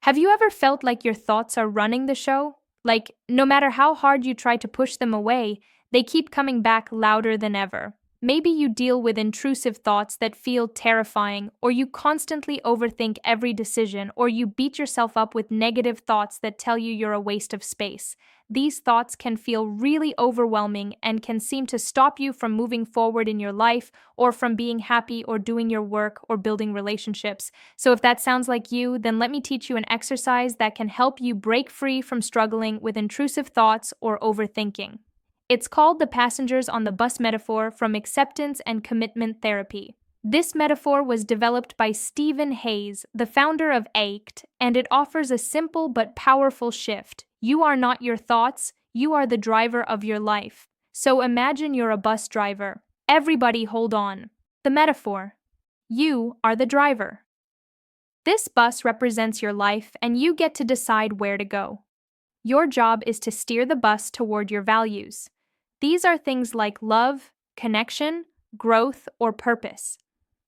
Have you ever felt like your thoughts are running the show? Like, no matter how hard you try to push them away, they keep coming back louder than ever. Maybe you deal with intrusive thoughts that feel terrifying, or you constantly overthink every decision, or you beat yourself up with negative thoughts that tell you you're a waste of space. These thoughts can feel really overwhelming and can seem to stop you from moving forward in your life, or from being happy, or doing your work, or building relationships. So if that sounds like you, then let me teach you an exercise that can help you break free from struggling with intrusive thoughts or overthinking. It's called the passengers on the bus metaphor from acceptance and commitment therapy. This metaphor was developed by Stephen Hayes, the founder of ACT, and it offers a simple but powerful shift. You are not your thoughts, you are the driver of your life. So imagine you're a bus driver. Everybody hold on. The metaphor. You are the driver. This bus represents your life, and you get to decide where to go. Your job is to steer the bus toward your values. These are things like love, connection, growth, or purpose.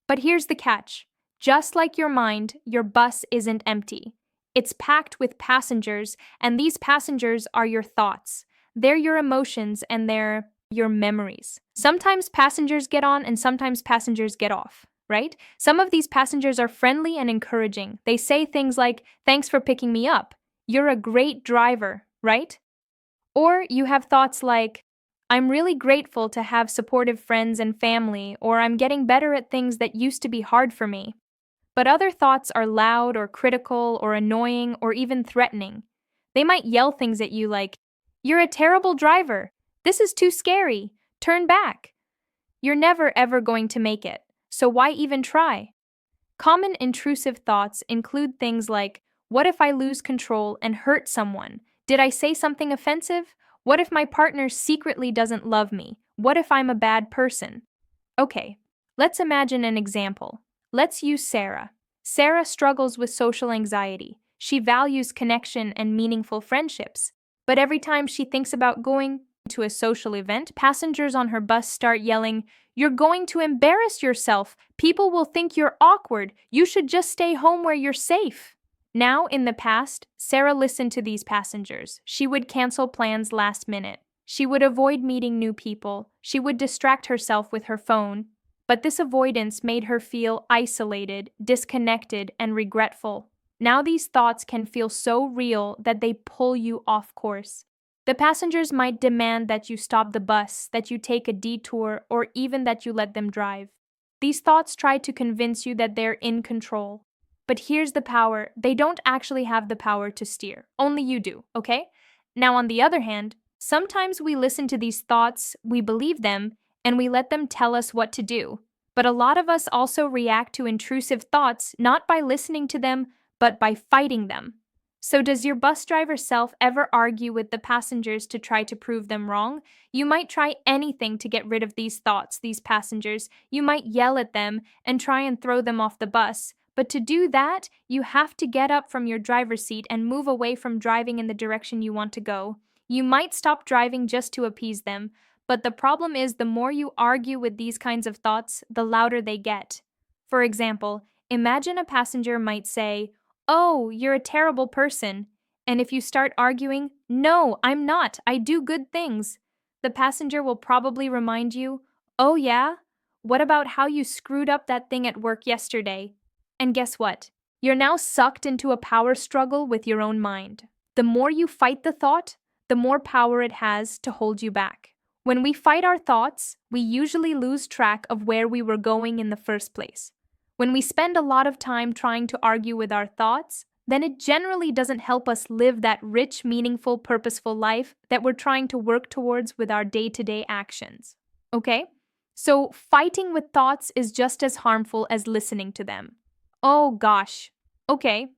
But here's the catch. Just like your mind, your bus isn't empty. It's packed with passengers, and these passengers are your thoughts. They're your emotions, and they're your memories. Sometimes passengers get on, and sometimes passengers get off, right? Some of these passengers are friendly and encouraging. They say things like, "Thanks for picking me up. You're a great driver," right? Or you have thoughts like, "I'm really grateful to have supportive friends and family," or "I'm getting better at things that used to be hard for me." But other thoughts are loud or critical or annoying or even threatening. They might yell things at you like, "You're a terrible driver. This is too scary. Turn back. You're never ever going to make it, so why even try?" Common intrusive thoughts include things like, "What if I lose control and hurt someone? Did I say something offensive? What if my partner secretly doesn't love me? What if I'm a bad person?" Okay, let's imagine an example. Let's use Sarah. Sarah struggles with social anxiety. She values connection and meaningful friendships. But every time she thinks about going to a social event, passengers on her bus start yelling, "You're going to embarrass yourself. People will think you're awkward. You should just stay home where you're safe." Now, in the past, Sarah listened to these passengers. She would cancel plans last minute. She would avoid meeting new people. She would distract herself with her phone. But this avoidance made her feel isolated, disconnected, and regretful. Now these thoughts can feel so real that they pull you off course. The passengers might demand that you stop the bus, that you take a detour, or even that you let them drive. These thoughts try to convince you that they're in control. But here's the power. They don't actually have the power to steer. Only you do, okay? Now, on the other hand, sometimes we listen to these thoughts, we believe them, and we let them tell us what to do. But a lot of us also react to intrusive thoughts not by listening to them, but by fighting them. So does your bus driver self ever argue with the passengers to try to prove them wrong? You might try anything to get rid of these thoughts, these passengers. You might yell at them and try and throw them off the bus. But to do that, you have to get up from your driver's seat and move away from driving in the direction you want to go. You might stop driving just to appease them, but the problem is the more you argue with these kinds of thoughts, the louder they get. For example, imagine a passenger might say, "Oh, you're a terrible person." And if you start arguing, "No, I'm not. I do good things," the passenger will probably remind you, "Oh yeah? What about how you screwed up that thing at work yesterday?" And guess what? You're now sucked into a power struggle with your own mind. The more you fight the thought, the more power it has to hold you back. When we fight our thoughts, we usually lose track of where we were going in the first place. When we spend a lot of time trying to argue with our thoughts, then it generally doesn't help us live that rich, meaningful, purposeful life that we're trying to work towards with our day-to-day actions. Okay? So fighting with thoughts is just as harmful as listening to them. Oh gosh. Okay.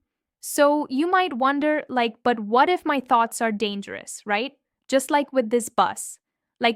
So you might wonder, but what if my thoughts are dangerous, right? Just like with this bus.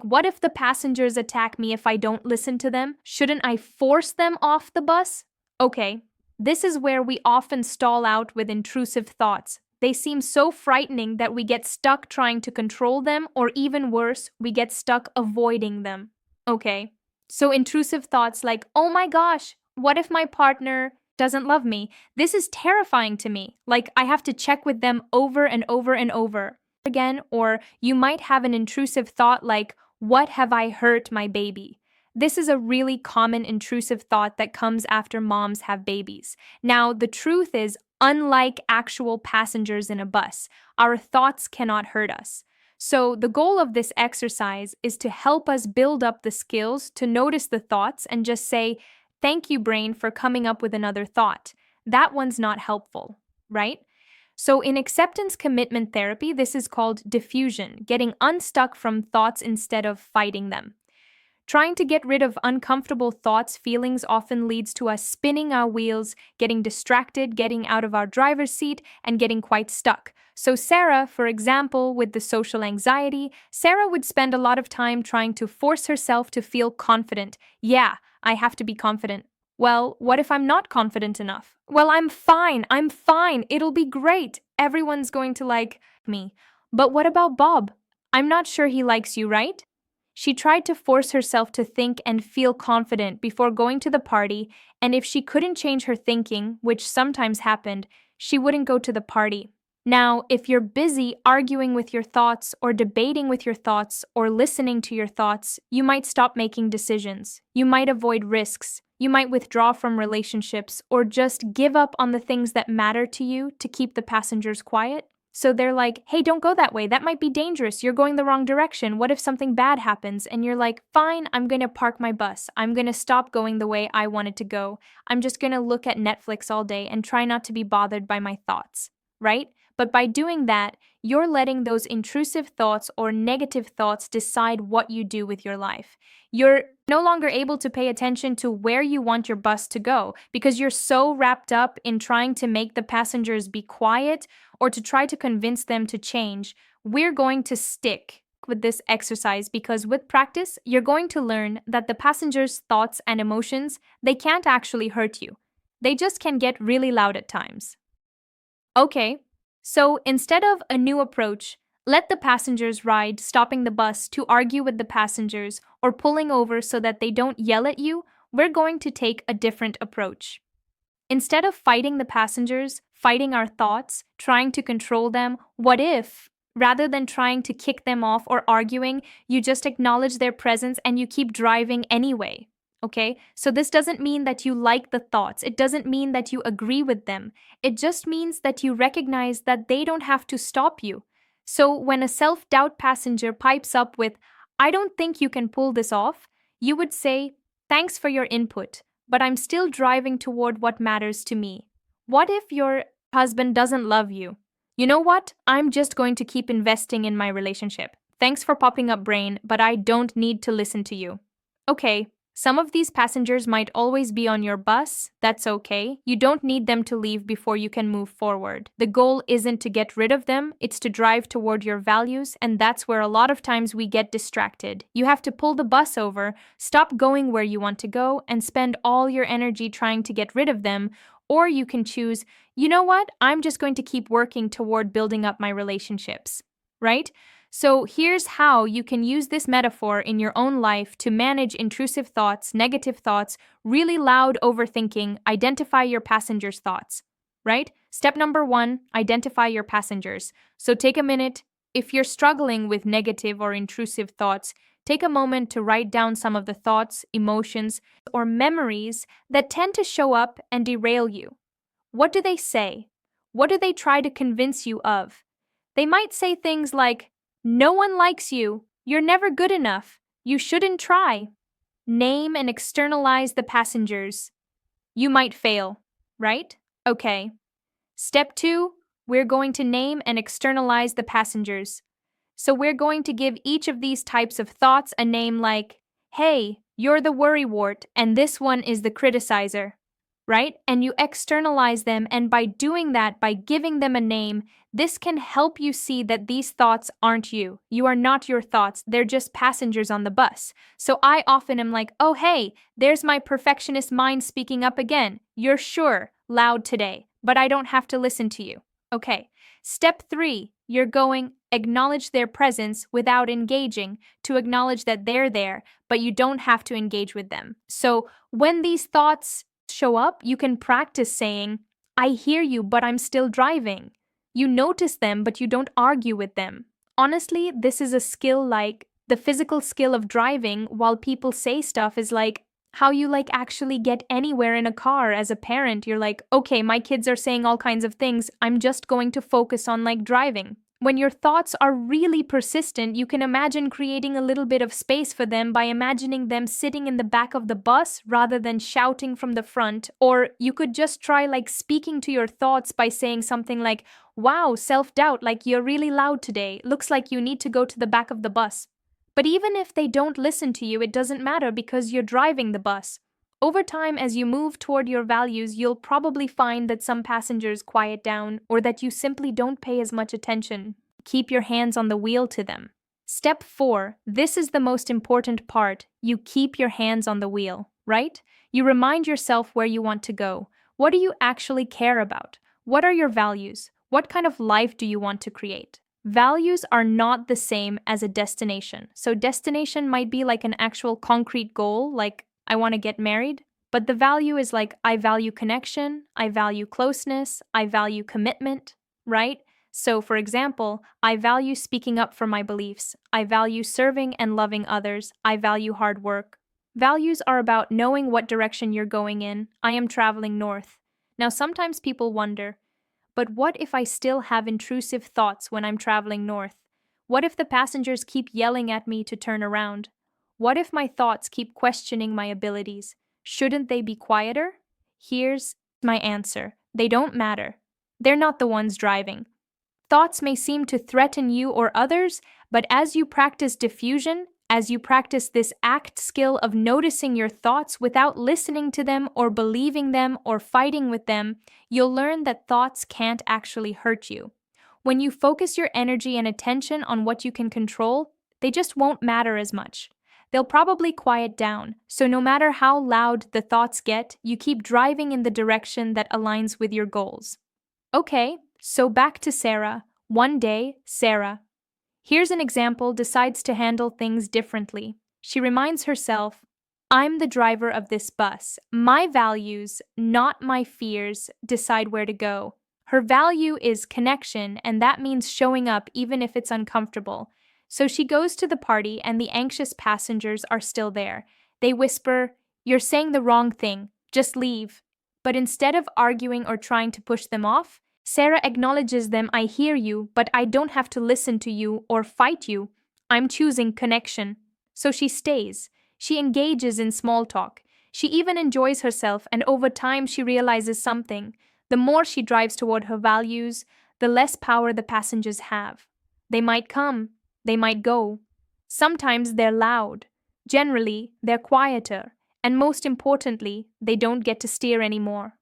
What if the passengers attack me if I don't listen to them? Shouldn't I force them off the bus? Okay. This is where we often stall out with intrusive thoughts. They seem so frightening that we get stuck trying to control them, or even worse, we get stuck avoiding them. Okay. So intrusive thoughts like, "Oh my gosh, what if my partner doesn't love me. This is terrifying to me. Like, I have to check with them over and over and over again. Or you might have an intrusive thought like, what have I hurt my baby? This is a really common intrusive thought that comes after moms have babies. Now, the truth is, unlike actual passengers in a bus, our thoughts cannot hurt us. So, the goal of this exercise is to help us build up the skills to notice the thoughts and just say, thank you, brain, for coming up with another thought. That one's not helpful, right? So, in acceptance commitment therapy, this is called diffusion, getting unstuck from thoughts instead of fighting them. Trying to get rid of uncomfortable thoughts, feelings often leads to us spinning our wheels, getting distracted, getting out of our driver's seat, and getting quite stuck. So, Sarah, for example, with the social anxiety, Sarah would spend a lot of time trying to force herself to feel confident. Yeah, I have to be confident. Well, what if I'm not confident enough? Well, I'm fine, it'll be great. Everyone's going to like me. But what about Bob? I'm not sure he likes you, right? She tried to force herself to think and feel confident before going to the party, and if she couldn't change her thinking, which sometimes happened, she wouldn't go to the party. Now, if you're busy arguing with your thoughts or debating with your thoughts or listening to your thoughts, you might stop making decisions. You might avoid risks. You might withdraw from relationships or just give up on the things that matter to you to keep the passengers quiet. So they're like, hey, don't go that way. That might be dangerous. You're going the wrong direction. What if something bad happens? And you're like, fine, I'm going to park my bus. I'm going to stop going the way I wanted to go. I'm just going to look at Netflix all day and try not to be bothered by my thoughts, right? But by doing that, you're letting those intrusive thoughts or negative thoughts decide what you do with your life. You're no longer able to pay attention to where you want your bus to go because you're so wrapped up in trying to make the passengers be quiet or to try to convince them to change. We're going to stick with this exercise because with practice, you're going to learn that the passengers' thoughts and emotions, they can't actually hurt you. They just can get really loud at times. Okay. So instead of a new approach, let the passengers ride, stopping the bus to argue with the passengers or pulling over so that they don't yell at you, we're going to take a different approach. Instead of fighting the passengers, fighting our thoughts, trying to control them, what if, rather than trying to kick them off or arguing, you just acknowledge their presence and you keep driving anyway? Okay, so this doesn't mean that you like the thoughts. It doesn't mean that you agree with them. It just means that you recognize that they don't have to stop you. So when a self-doubt passenger pipes up with, I don't think you can pull this off, you would say, thanks for your input, but I'm still driving toward what matters to me. What if your husband doesn't love you? You know what? I'm just going to keep investing in my relationship. Thanks for popping up, brain, but I don't need to listen to you. Okay. Some of these passengers might always be on your bus. That's okay. You don't need them to leave before you can move forward. The goal isn't to get rid of them, it's to drive toward your values, and that's where a lot of times we get distracted. You have to pull the bus over, stop going where you want to go, and spend all your energy trying to get rid of them, or you can choose, you know what, I'm just going to keep working toward building up my relationships, right? So here's how you can use this metaphor in your own life to manage intrusive thoughts, negative thoughts, really loud overthinking, identify your passengers' thoughts, right? Step number 1, identify your passengers. So take a minute. If you're struggling with negative or intrusive thoughts, take a moment to write down some of the thoughts, emotions, or memories that tend to show up and derail you. What do they say? What do they try to convince you of? They might say things like, no one likes you. You're never good enough. You shouldn't try. Name and externalize the passengers. You might fail, right? Okay. Step 2, we're going to name and externalize the passengers. So we're going to give each of these types of thoughts a name like, hey, you're the worrywart, and this one is the criticizer, right? And you externalize them, and by doing that, by giving them a name, this can help you see that these thoughts aren't you. You are not your thoughts. They're just passengers on the bus. So I often am like, oh, hey, there's my perfectionist mind speaking up again. You're sure loud today, but I don't have to listen to you. Okay. Step 3, you're going, acknowledge their presence without engaging, to acknowledge that they're there, but you don't have to engage with them. So when these thoughts show up, you can practice saying, I hear you, but I'm still driving. You notice them, but you don't argue with them. Honestly, this is a skill like the physical skill of driving, while people say stuff is like how you actually get anywhere in a car as a parent. You're like, okay, my kids are saying all kinds of things. I'm just going to focus on driving. When your thoughts are really persistent, you can imagine creating a little bit of space for them by imagining them sitting in the back of the bus rather than shouting from the front. Or you could just try speaking to your thoughts by saying something like, wow, self-doubt, you're really loud today. Looks like you need to go to the back of the bus. But even if they don't listen to you, it doesn't matter because you're driving the bus. Over time, as you move toward your values, you'll probably find that some passengers quiet down or that you simply don't pay as much attention. Keep your hands on the wheel to them. Step 4. This is the most important part. You keep your hands on the wheel, right? You remind yourself where you want to go. What do you actually care about? What are your values? What kind of life do you want to create? Values are not the same as a destination. So destination might be an actual concrete goal, like I want to get married, but the value is I value connection, I value closeness, I value commitment, right? So for example, I value speaking up for my beliefs, I value serving and loving others, I value hard work. Values are about knowing what direction you're going in. I am traveling north. Now sometimes people wonder, but what if I still have intrusive thoughts when I'm traveling north? What if the passengers keep yelling at me to turn around? What if my thoughts keep questioning my abilities? Shouldn't they be quieter? Here's my answer. They don't matter. They're not the ones driving. Thoughts may seem to threaten you or others, but as you practice diffusion, as you practice this act skill of noticing your thoughts without listening to them or believing them or fighting with them, you'll learn that thoughts can't actually hurt you. When you focus your energy and attention on what you can control, they just won't matter as much. They'll probably quiet down, so no matter how loud the thoughts get, you keep driving in the direction that aligns with your goals. Okay, so back to Sarah. One day, Sarah, here's an example, decides to handle things differently. She reminds herself, I'm the driver of this bus. My values, not my fears, decide where to go. Her value is connection, and that means showing up even if it's uncomfortable. So she goes to the party, and the anxious passengers are still there. They whisper, you're saying the wrong thing, just leave. But instead of arguing or trying to push them off, Sarah acknowledges them, I hear you, but I don't have to listen to you or fight you. I'm choosing connection. So she stays. She engages in small talk. She even enjoys herself, and over time she realizes something. The more she drives toward her values, the less power the passengers have. They might come, they might go. Sometimes they're loud. Generally, they're quieter. And most importantly, they don't get to steer anymore.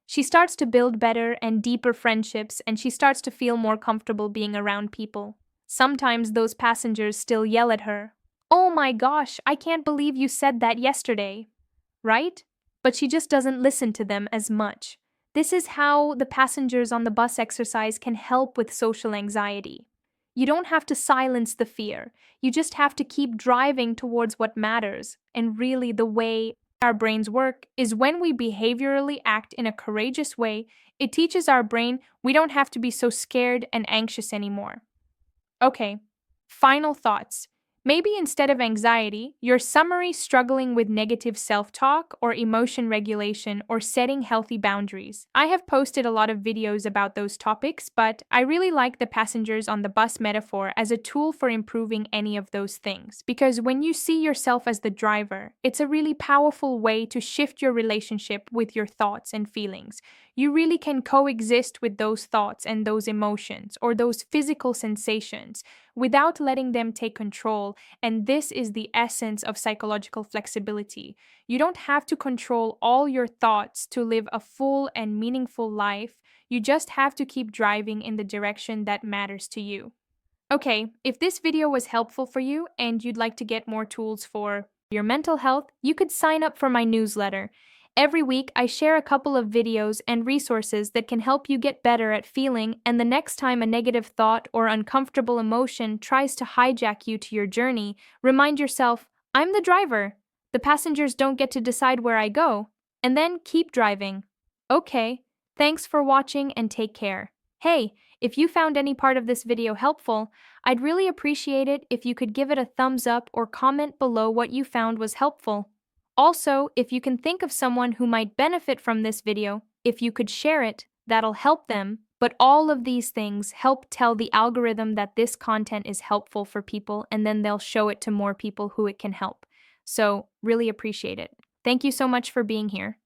She starts to build better and deeper friendships, and she starts to feel more comfortable being around people. Sometimes those passengers still yell at her. Oh my gosh, I can't believe you said that yesterday. Right? But she just doesn't listen to them as much. This is how the passengers on the bus exercise can help with social anxiety. You don't have to silence the fear. You just have to keep driving towards what matters. And really, the way our brains work is when we behaviorally act in a courageous way, it teaches our brain we don't have to be so scared and anxious anymore. Okay, final thoughts. Maybe instead of anxiety, your summary struggling with negative self-talk or emotion regulation or setting healthy boundaries. I have posted a lot of videos about those topics, but I really like the passengers on the bus metaphor as a tool for improving any of those things. Because when you see yourself as the driver, it's a really powerful way to shift your relationship with your thoughts and feelings. You really can coexist with those thoughts and those emotions or those physical sensations without letting them take control, and this is the essence of psychological flexibility. You don't have to control all your thoughts to live a full and meaningful life. You just have to keep driving in the direction that matters to you. Okay, if this video was helpful for you and you'd like to get more tools for your mental health, you could sign up for my newsletter. Every week, I share a couple of videos and resources that can help you get better at feeling, and the next time a negative thought or uncomfortable emotion tries to hijack you to your journey, remind yourself, I'm the driver. The passengers don't get to decide where I go. and then keep driving. Okay, thanks for watching and take care. Hey, if you found any part of this video helpful, I'd really appreciate it if you could give it a thumbs up or comment below what you found was helpful. Also, if you can think of someone who might benefit from this video, if you could share it, that'll help them. But all of these things help tell the algorithm that this content is helpful for people, and then they'll show it to more people who it can help. So, really appreciate it. Thank you so much for being here.